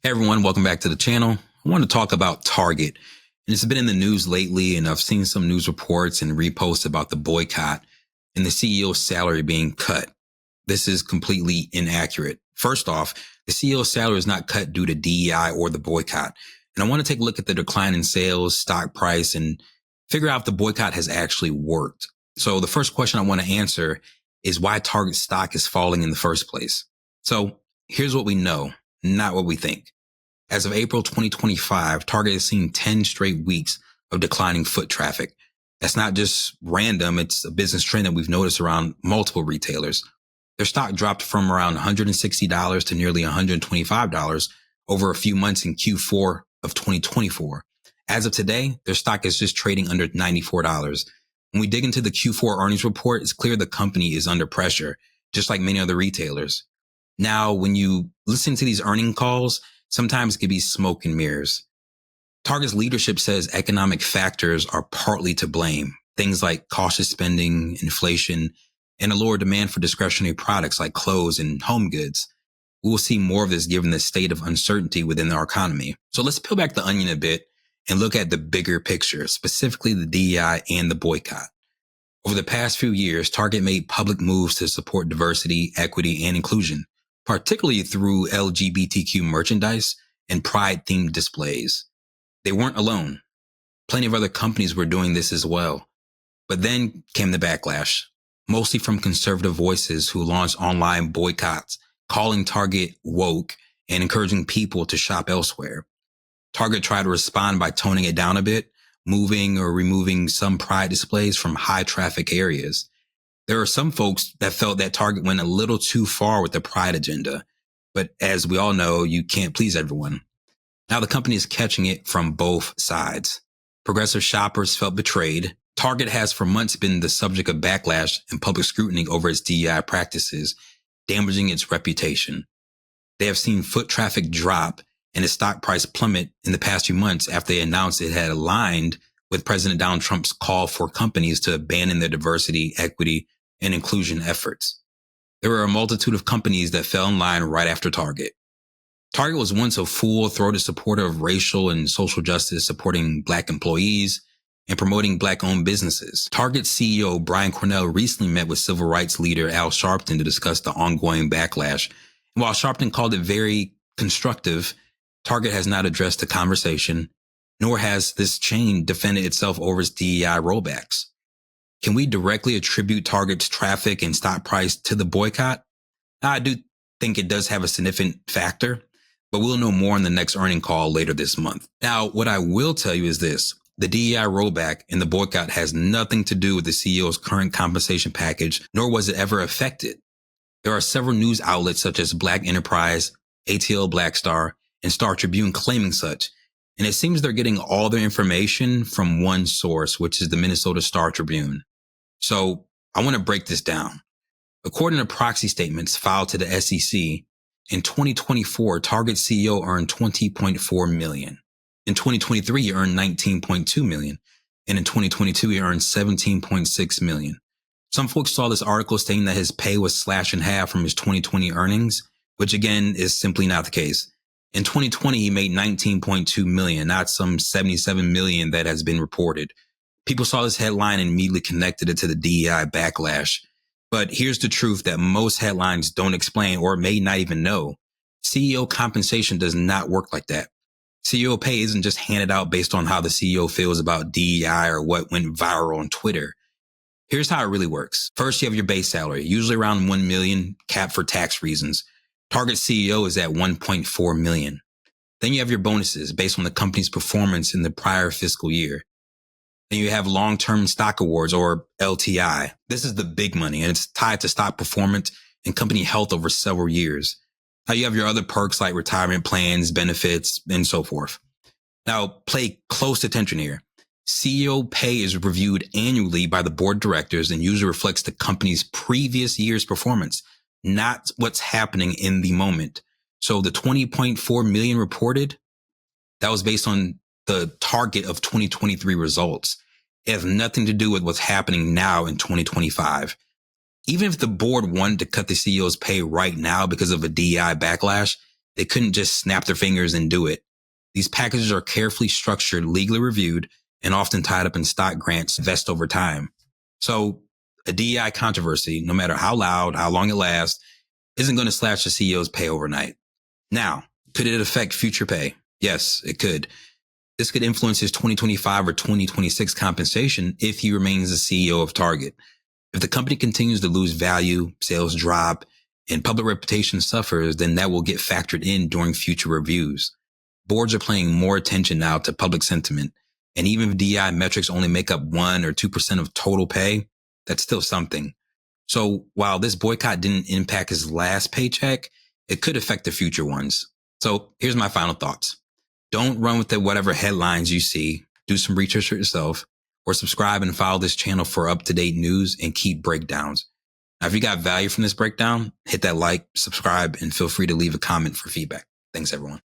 Hey everyone, welcome back to the channel. I want to talk about Target. And it's been in the news lately, and I've seen some news reports and reposts about the boycott and the CEO's salary being cut. This is completely inaccurate. First off, the CEO's salary is not cut due to DEI or the boycott. And I want to take a look at the decline in sales, stock price, and figure out if the boycott has actually worked. So the first question I want to answer is why Target stock is falling in the first place. So here's what we know, not what we think. As of April 2025, Target has seen 10 straight weeks of declining foot traffic. That's not just random. It's a business trend that we've noticed around multiple retailers. Their stock dropped from around $160 to nearly $125 over a few months in Q4 of 2024. As of today, their stock is just trading under $94. When we dig into the Q4 earnings report, it's clear the company is under pressure, just like many other retailers. Now, when you listen to these earning calls, sometimes it can be smoke and mirrors. Target's leadership says economic factors are partly to blame. Things like cautious spending, inflation, and a lower demand for discretionary products like clothes and home goods. We will see more of this given the state of uncertainty within our economy. So let's peel back the onion a bit and look at the bigger picture, specifically the DEI and the boycott. Over the past few years, Target made public moves to support diversity, equity, and inclusion, particularly through LGBTQ merchandise and pride-themed displays. They weren't alone. Plenty of other companies were doing this as well. But then came the backlash, mostly from conservative voices who launched online boycotts, calling Target woke and encouraging people to shop elsewhere. Target tried to respond by toning it down a bit, moving or removing some pride displays from high-traffic areas. There are some folks that felt that Target went a little too far with the pride agenda, but as we all know, you can't please everyone. Now the company is catching it from both sides. Progressive shoppers felt betrayed. Target has for months been the subject of backlash and public scrutiny over its DEI practices, damaging its reputation. They have seen foot traffic drop and its stock price plummet in the past few months after they announced it had aligned with President Donald Trump's call for companies to abandon their diversity, equity, and inclusion efforts. There were a multitude of companies that fell in line right after Target. Target was once a full-throated supporter of racial and social justice, supporting Black employees and promoting Black-owned businesses. Target CEO Brian Cornell recently met with civil rights leader Al Sharpton to discuss the ongoing backlash. And while Sharpton called it very constructive, Target has not addressed the conversation, nor has this chain defended itself over its DEI rollbacks. Can we directly attribute Target's traffic and stock price to the boycott? Now, I do think it does have a significant factor, but we'll know more in the next earning call later this month. Now, what I will tell you is this. The DEI rollback and the boycott has nothing to do with the CEO's current compensation package, nor was it ever affected. There are several news outlets such as Black Enterprise, ATL Blackstar, and Star Tribune claiming such, and it seems they're getting all their information from one source, which is the Minnesota Star Tribune. So I want to break this down. According to proxy statements filed to the SEC, in 2024, Target CEO earned $20.4 million. In 2023, he earned $19.2 million. And in 2022, he earned $17.6 million. Some folks saw this article stating that his pay was slashed in half from his 2020 earnings, which again is simply not the case. In 2020, he made $19.2 million, not some $77 million that has been reported. People saw this headline and immediately connected it to the DEI backlash. But here's the truth that most headlines don't explain or may not even know. CEO compensation does not work like that. CEO pay isn't just handed out based on how the CEO feels about DEI or what went viral on Twitter. Here's how it really works. First, you have your base salary, usually around $1 million, capped for tax reasons. Target CEO is at $1.4 million. Then you have your bonuses based on the company's performance in the prior fiscal year. Then you have long-term stock awards or LTI. This is the big money and it's tied to stock performance and company health over several years. Now you have your other perks like retirement plans, benefits, and so forth. Now pay close attention here. CEO pay is reviewed annually by the board of directors and usually reflects the company's previous year's performance, not what's happening in the moment. So the $20.4 million reported, that was based on the target of 2023 results. It has nothing to do with what's happening now in 2025. Even if the board wanted to cut the CEO's pay right now because of a DEI backlash, They couldn't just snap their fingers and do it. These packages are carefully structured, legally reviewed, and often tied up in stock grants vest over time. So a DEI controversy, no matter how loud, how long it lasts, isn't going to slash the CEO's pay overnight. Now, could it affect future pay? Yes, it could. This could influence his 2025 or 2026 compensation if he remains the CEO of Target. If the company continues to lose value, sales drop, and public reputation suffers, then that will get factored in during future reviews. Boards are paying more attention now to public sentiment, and even if DEI metrics only make up 1 or 2% of total pay, that's still something. So while this boycott didn't impact his last paycheck, it could affect the future ones. So here's my final thoughts. Don't run with whatever headlines you see. Do some research yourself, or subscribe and follow this channel for up-to-date news and keep breakdowns. Now, if you got value from this breakdown, hit that like, subscribe, and feel free to leave a comment for feedback. Thanks, everyone.